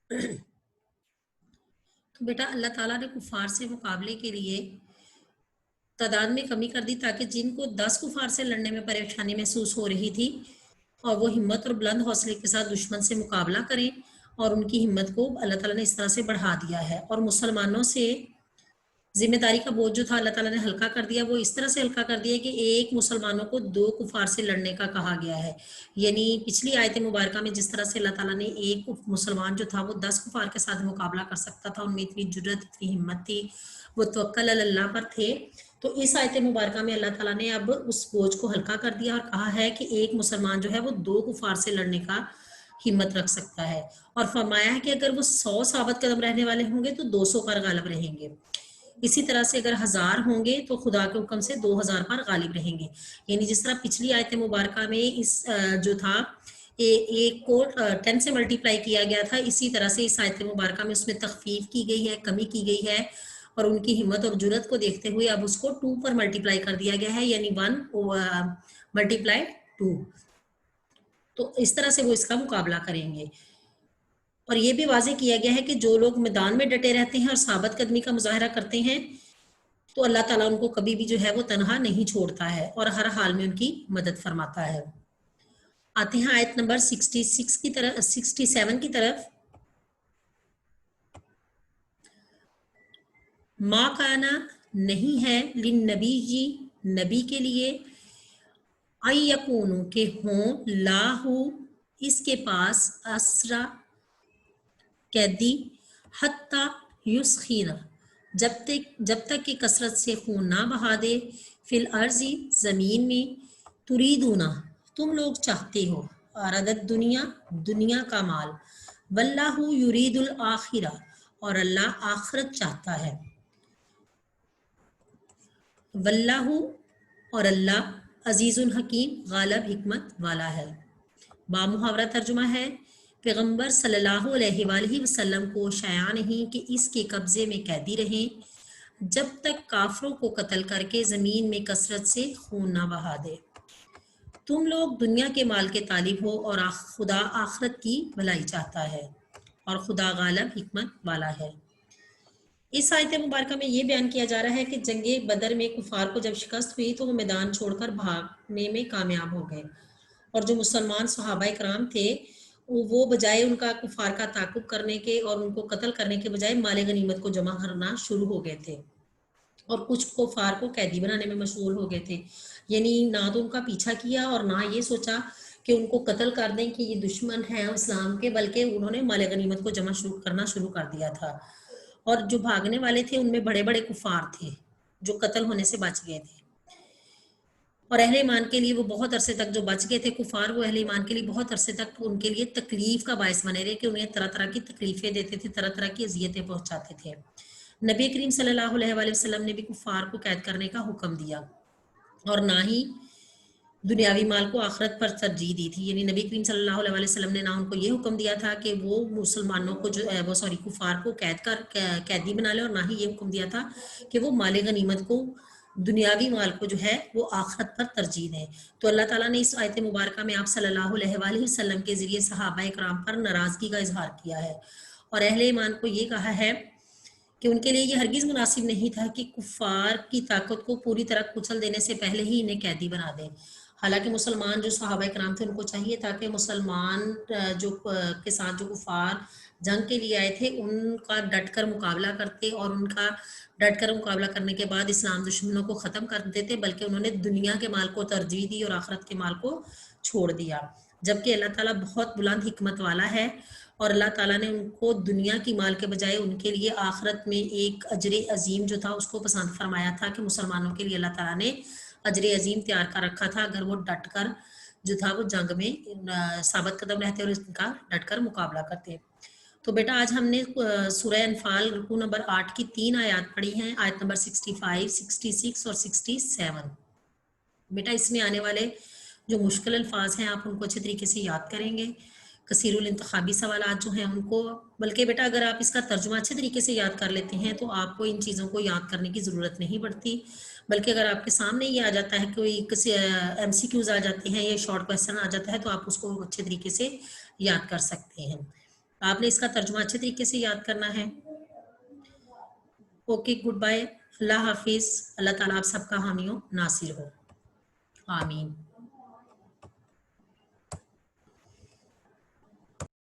تو بیٹا اللہ تعالیٰ نے کفار سے مقابلے کے لیے تعداد میں کمی کر دی تاکہ جن کو 10 کفار سے لڑنے میں پریشانی محسوس ہو رہی تھی اور وہ ہمت اور بلند حوصلے کے ساتھ دشمن سے مقابلہ کریں، اور ان کی ہمت کو اللہ تعالیٰ نے اس طرح سے بڑھا دیا ہے، اور مسلمانوں سے ذمہ داری کا بوجھ جو تھا اللہ تعالیٰ نے ہلکا کر دیا، وہ اس طرح سے ہلکا کر دیا کہ ایک مسلمانوں کو 2 کفار سے لڑنے کا کہا گیا ہے۔ یعنی پچھلی آیت مبارکہ میں جس طرح سے اللہ تعالیٰ نے ایک مسلمان جو تھا وہ 10 کفار کے ساتھ مقابلہ کر سکتا تھا، ان میں اتنی جرت، اتنی ہمت تھی، وہ توکل علی اللہ پر تھے، تو اس آیت مبارکہ میں اللہ تعالیٰ نے اب اس بوجھ کو ہلکا کر دیا اور کہا ہے کہ ایک مسلمان جو ہے وہ 2 کفار سے لڑنے کا ہمت رکھ سکتا ہے، اور فرمایا ہے کہ اگر وہ 100 ثابت قدم رہنے والے ہوں گے تو 200 پر غالب رہیں گے، اسی طرح سے اگر 1000 ہوں گے تو خدا کے حکم سے 2000 پر غالب رہیں گے۔ یعنی جس طرح پچھلی آیت مبارکہ میں اس جو تھا ایک کو 10 سے ملٹیپلائی کیا گیا تھا، اسی طرح سے اس آیت مبارکہ میں اس میں تخفیف کی گئی ہے، کمی کی گئی ہے، اور ان کی ہمت اور جرت کو دیکھتے ہوئے اب اس کو 2 پر ملٹیپلائی کر دیا گیا ہے، یعنی 1 ملٹیپلائی 2، تو اس طرح سے وہ اس کا مقابلہ کریں گے۔ اور یہ بھی واضح کیا گیا ہے کہ جو لوگ میدان میں ڈٹے رہتے ہیں اور ثابت قدمی کا مظاہرہ کرتے ہیں تو اللہ تعالیٰ ان کو کبھی بھی جو ہے وہ تنہا نہیں چھوڑتا ہے اور ہر حال میں ان کی مدد فرماتا ہے۔ آتے ہیں آیت نمبر 66 کی طرف 67 کی طرف۔ ما کانا نہیں ہے للنبی جی نبی کے لیے ان یکونو کہ ہوں لاہو اس کے پاس اسرا قیدی حتی یسخین جب تک کہ کثرت سے خون نہ بہا دے، فی الارض زمین میں، تریدونا تم لوگ چاہتے ہو، اردت دنیا کا مال، واللہ یرید الآخرہ اور اللہ آخرت چاہتا ہے، واللہ اور اللہ عزیز الحکیم غالب حکمت والا ہے۔ با محاورہ ترجمہ ہے، پیغمبر صلی اللہ علیہ وآلہ وسلم کو شایع نہیں کہ اس کے قبضے میں قیدی رہیں جب تک کافروں کو قتل کر کے زمین میں کثرت سے خون نہ بہا دے۔ تم لوگ دنیا کے مال کے طالب ہو اور خدا آخرت کی بھلائی چاہتا ہے، اور خدا غالب حکمت والا ہے۔ اس آیت مبارکہ میں یہ بیان کیا جا رہا ہے کہ جنگ بدر میں کفار کو جب شکست ہوئی تو وہ میدان چھوڑ کر بھاگنے میں کامیاب ہو گئے، اور جو مسلمان صحابہ کرام تھے وہ بجائے ان کا کفار کا تعاقب کرنے کے اور ان کو قتل کرنے کے بجائے مال غنیمت کو جمع کرنا شروع ہو گئے تھے، اور کچھ کفار کو قیدی بنانے میں مشغول ہو گئے تھے۔ یعنی نہ تو ان کا پیچھا کیا اور نہ یہ سوچا کہ ان کو قتل کر دیں کہ یہ دشمن ہے اسلام کے، بلکہ انہوں نے مال غنیمت کو جمع کرنا شروع کر دیا تھا، اور جو بھاگنے والے تھے ان میں بڑے بڑے کفار تھے جو قتل ہونے سے بچ گئے تھے، اور اہل ایمان کے لیے وہ بہت عرصے تک جو بچ گئے تھے کفار، وہ اہل ایمان کے لیے بہت عرصے تک ان کے لیے تکلیف کا باعث بنے رہے کہ انہیں طرح طرح کی تکلیفیں دیتے تھے، طرح طرح کی اذیتیں پہنچاتے تھے۔ نبی کریم صلی اللہ علیہ وآلہ وسلم نے بھی کفار کو قید کرنے کا حکم دیا، اور نہ ہی دنیاوی مال کو آخرت پر ترجیح دی تھی۔ یعنی نبی کریم صلی اللہ علیہ وآلہ وسلم نے نہ ان کو یہ حکم دیا تھا کہ وہ مسلمانوں کو کفار کو قیدی بنا لے، اور نہ ہی یہ حکم دیا تھا کہ وہ مال غنیمت کو، دنیاوی مال کو جو ہے وہ آخرت پر ترجیح دیں۔ تو اللہ تعالیٰ نے اس آیت مبارکہ میں آپ صلی اللہ علیہ وآلہ وسلم کے ذریعے صحابہ کرام پر ناراضگی کا اظہار کیا ہے، اور اہل ایمان کو یہ کہا ہے کہ ان کے لیے یہ ہرگز مناسب نہیں تھا کہ کفار کی طاقت کو پوری طرح کچل دینے سے پہلے ہی انہیں قیدی بنا دیں۔ حالانکہ مسلمان جو صحابہ کرام تھے ان کو چاہیے تھا کہ مسلمان جو کے ساتھ جو کفار جنگ کے لیے آئے تھے ان کا ڈٹ کر مقابلہ کرتے، اور ان کا ڈٹ کر مقابلہ کرنے کے بعد اسلام دشمنوں کو ختم کر دیتے، بلکہ انہوں نے دنیا کے مال کو ترجیح دی اور آخرت کے مال کو چھوڑ دیا، جبکہ اللہ تعالیٰ بہت بلند حکمت والا ہے، اور اللہ تعالیٰ نے ان کو دنیا کی مال کے بجائے ان کے لیے آخرت میں ایک اجر عظیم جو تھا اس کو پسند فرمایا تھا، کہ مسلمانوں کے لیے اللہ تعالیٰ نے اجر عظیم تیار کر رکھا تھا اگر وہ ڈٹ کر جو تھا وہ جنگ میں ثابت قدم رہتے اور اس کا ڈٹ کر مقابلہ کرتے۔ تو بیٹا آج ہم نے سورہ انفال رکوع نمبر 8 کی 3 آیات پڑھی ہیں، آیت نمبر 65، 66 اور 67۔ بیٹا اس میں آنے والے جو مشکل الفاظ ہیں آپ ان کو اچھے طریقے سے یاد کریں گے، کثیر الانتخابی سوالات جو ہیں ان کو، بلکہ بیٹا اگر آپ اس کا ترجمہ اچھے طریقے سے یاد کر لیتے ہیں تو آپ کو ان چیزوں کو یاد کرنے کی ضرورت نہیں پڑتی، بلکہ اگر آپ کے سامنے یہ آ جاتا ہے کوئی کسی ایم سی کیوز آ جاتے ہیں یا شارٹ کویسچن آ جاتا ہے تو آپ اس کو اچھے طریقے سے یاد کر سکتے ہیں۔ آپ نے اس کا ترجمہ اچھے طریقے سے یاد کرنا ہے. اوکے گڈ بائے, اللہ حافظ. اللہ تعالیٰ آپ سب کا حامی و ناصر ہو. آمین.